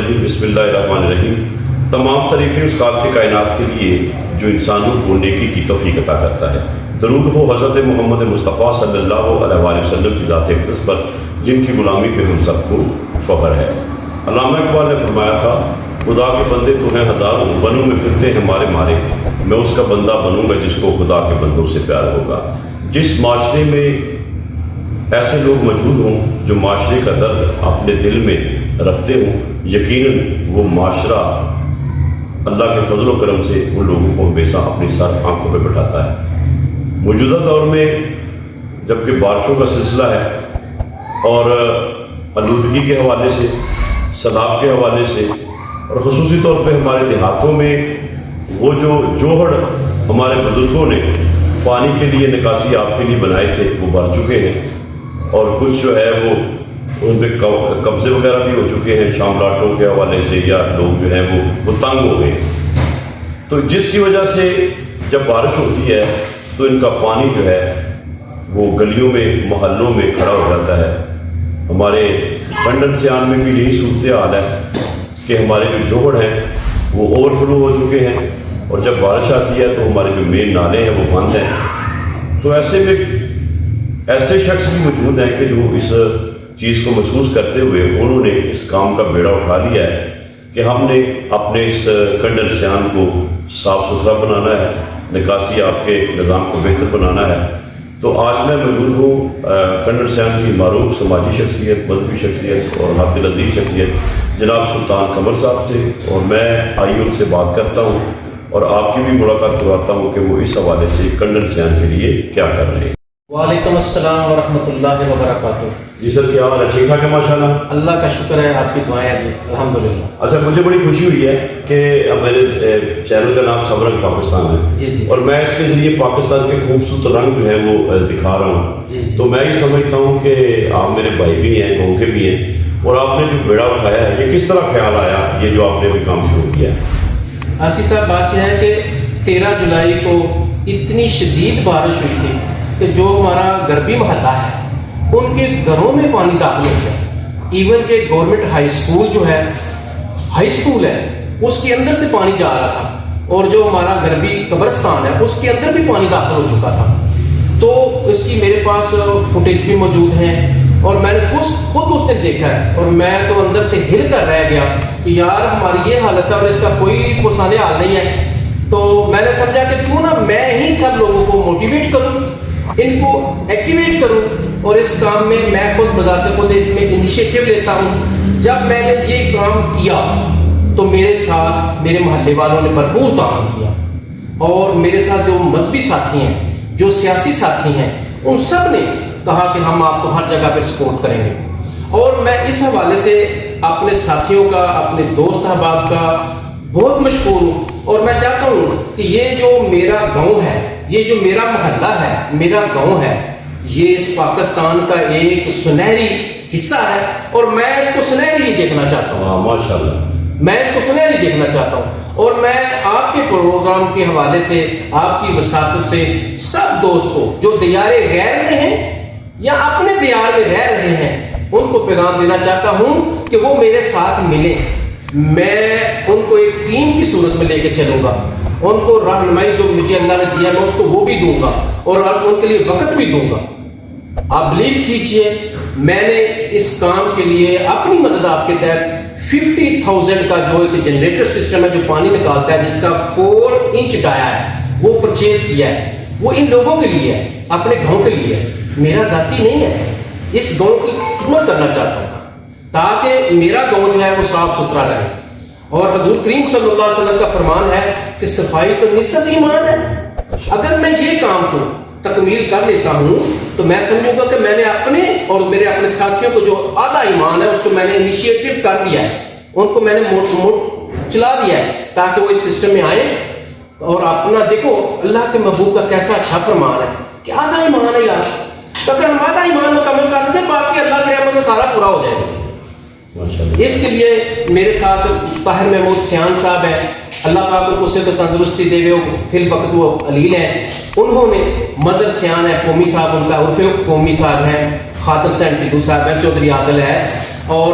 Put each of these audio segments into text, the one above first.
الرجیم بسم اللہ الرحمن الرحیم۔ تمام تعریفیں اس خالق کائنات کے لیے جو انسانوں کو نیکی کی توفیق عطا کرتا ہے۔ درود ہو حضرت محمد مصطفیٰ صلی اللہ علیہ وآلہ وسلم کی ذات اقدس پر جن کی غلامی پہ ہم سب کو فخر ہے۔ علامہ اقبال نے فرمایا تھا خدا کے بندے تو ہیں ہزاروں، بنوں میں پھرتے ہیں مارے مارے، میں اس کا بندہ بنوں گا جس کو خدا کے بندوں سے پیار ہوگا۔ جس معاشرے میں ایسے لوگ موجود ہوں جو معاشرے کا درد اپنے دل میں رکھتے ہوں، یقیناً وہ معاشرہ اللہ کے فضل و کرم سے ان لوگوں کو ہمیشہ اپنی سر آنکھوں پہ بٹھاتا ہے۔ موجودہ دور میں جبکہ بارشوں کا سلسلہ ہے اور آلودگی کے حوالے سے، سیلاب کے حوالے سے، اور خصوصی طور پہ ہمارے دیہاتوں میں وہ جو جوہڑ ہمارے بزرگوں نے پانی کے لیے نکاسی آب کے لیے بنائے تھے وہ بھر چکے ہیں، اور کچھ جو ہے وہ ان پہ قبضے وغیرہ بھی ہو چکے ہیں شاملاٹوں کے حوالے سے، یا لوگ جو ہیں وہ تنگ ہو گئے۔ تو جس کی وجہ سے جب بارش ہوتی ہے تو ان کا پانی جو ہے وہ گلیوں میں محلوں میں کھڑا ہو جاتا ہے۔ ہمارے لنڈن سیان میں بھی یہی صورتحال ہے کہ ہمارے جو جوہڑ ہیں وہ اوور فلو ہو چکے ہیں، اور جب بارش آتی ہے تو ہمارے جو مین نالے ہیں وہ بند ہیں۔ تو ایسے میں ایسے شخص بھی موجود ہیں کہ جو اس چیز کو محسوس کرتے ہوئے انہوں نے اس کام کا بیڑا اٹھا لیا ہے کہ ہم نے اپنے اس کنڈل سیان کو صاف ستھرا بنانا ہے، نکاسی آپ کے نظام کو بہتر بنانا ہے۔ تو آج میں موجود ہوں کنڈل سیان کی معروف سماجی شخصیت، مذہبی شخصیت اور ناقد عزیز شخصیت جناب سلطان قمر صاحب سے، اور میں آئیے ان سے بات کرتا ہوں اور آپ کی بھی ملاقات کرواتا ہوں کہ وہ اس حوالے سے کنڈل سیان کے لیے کیا کر رہے ہیں۔ وعلیکم السلام ورحمۃ اللہ وبرکاتہ۔ جی سر، کیا حال ہے؟ ٹھیک ٹھاک ہے ماشاءاللہ؟ اللہ کا شکر ہے، آپ کی دعائیں جی الحمدللہ۔ اچھا، مجھے بڑی خوشی ہوئی ہے کہ میرے چینل کا نام سبرنگ پاکستان ہے، جی جی، اور میں اس کے ذریعے پاکستان کے خوبصورت رنگ جو ہے وہ دکھا رہا ہوں۔ جی جی، تو میں یہ سمجھتا ہوں کہ آپ میرے بھائی بھی ہیں، گاؤں کے بھی ہیں، اور آپ نے جو بیڑا اٹھایا ہے یہ کس طرح خیال آیا، یہ جو آپ نے ابھی کام شروع کیا ہے؟ آصف صاحب، بات یہ ہے کہ 13 جولائی کو اتنی شدید بارش ہوئی تھی کہ جو ہمارا غربی محلہ ہے ان کے گھروں میں پانی داخل ہو گیا۔ ایون کہ گورنمنٹ ہائی اسکول جو ہے، ہائی اسکول ہے، اس کے اندر سے پانی جا رہا تھا، اور جو ہمارا غربی قبرستان ہے اس کے اندر بھی پانی داخل ہو چکا تھا۔ تو اس کی میرے پاس فوٹیج بھی موجود ہیں، اور میں نے خود اس نے دیکھا ہے، اور میں تو اندر سے ہل کر رہ گیا کہ یار ہماری یہ حالت ہے اور اس کا کوئی پرسانے حال نہیں ہے۔ تو میں نے سمجھا کہ کیوں نہ میں ہی سب لوگوں کو موٹیویٹ کروں، ان کو ایکٹیویٹ کروں، اور اس کام میں خود بذات خود اس میں انیشیٹو لیتا ہوں۔ جب میں نے یہ کام کیا تو میرے ساتھ میرے محلے والوں نے بھرپور تعاون کیا، اور میرے ساتھ جو مذہبی ساتھی ہیں، جو سیاسی ساتھی ہیں، ان سب نے کہا کہ ہم آپ کو ہر جگہ پہ سپورٹ کریں گے۔ اور میں اس حوالے سے اپنے ساتھیوں کا، اپنے دوست احباب کا بہت مشکور ہوں، اور میں چاہتا ہوں کہ یہ جو میرا گاؤں ہے، یہ جو میرا محلہ ہے، میرا گاؤں ہے، یہ اس پاکستان کا ایک سنہری حصہ ہے، اور میں اس کو سنہری ہی دیکھنا چاہتا ہوں۔ ماشاءاللہ، میں اس کو سنہری دیکھنا چاہتا ہوں، اور میں آپ کے پروگرام کے حوالے سے، آپ کی وساطت سے سب دوستوں جو دیار غیر میں ہیں یا اپنے دیار میں رہ رہے ہیں ان کو پیغام دینا چاہتا ہوں کہ وہ میرے ساتھ ملیں۔ میں ان کو ایک ٹیم کی صورت میں لے کے چلوں گا، ان کو رہنمائی جو مجھے اللہ نے دیا میں اس کو وہ بھی دوں گا، اور ان کے لیے وقت بھی دوں گا۔ آپ بلیو کیجئے، میں نے اس کام کے لیے اپنی مدد آپ کے تحت 50,000 کا جو ایک جنریٹر سسٹم ہے جو پانی نکالتا ہے، جس کا 4 انچ ڈایا ہے، وہ پرچیز کیا ہے۔ وہ ان لوگوں کے لیے ہے، اپنے گاؤں کے لیے ہے، میرا ذاتی نہیں ہے۔ اس گاؤں کی خدمت کرنا چاہتا ہوں تاکہ میرا گاؤں جو ہے وہ صاف ستھرا رہے۔ اور حضور کریم صلی اللہ علیہ وسلم کا فرمان ہے کہ صفائی تو نصف ایمان ہے۔ اگر میں یہ کام کو تکمیل کر لیتا ہوں تو میں سمجھوں گا کہ میں نے اپنے اور میرے اپنے ساتھیوں کو جو آدھا ایمان ہے اس کو میں نے انیشیٹو کر دیا ہے، ان کو میں نے موٹ چلا دیا ہے تاکہ وہ اس سسٹم میں آئیں۔ اور اپنا دیکھو اللہ کے محبوب کا کیسا اچھا فرمان ہے کہ آدھا ایمان ہے یار، تو اگر ہم آدھا ایمان مکمل کر دیں باقی اللہ کے رحمت سے سارا پورا ہو جائے گا۔ اس کے لیے میرے ساتھ طاہر محمود سیان صاحب ہیں، اللہ پاک ان کو صحت تندرستی دے وہ فی الوقت وہ علیل ہیں۔ انہوں نے مظہر سیان ہے، قومی صاحب ان کا عرف قومی صاحب ہیں، خاتم حسین ٹیٹو صاحب ہیں، چودھری عادل ہے، اور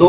2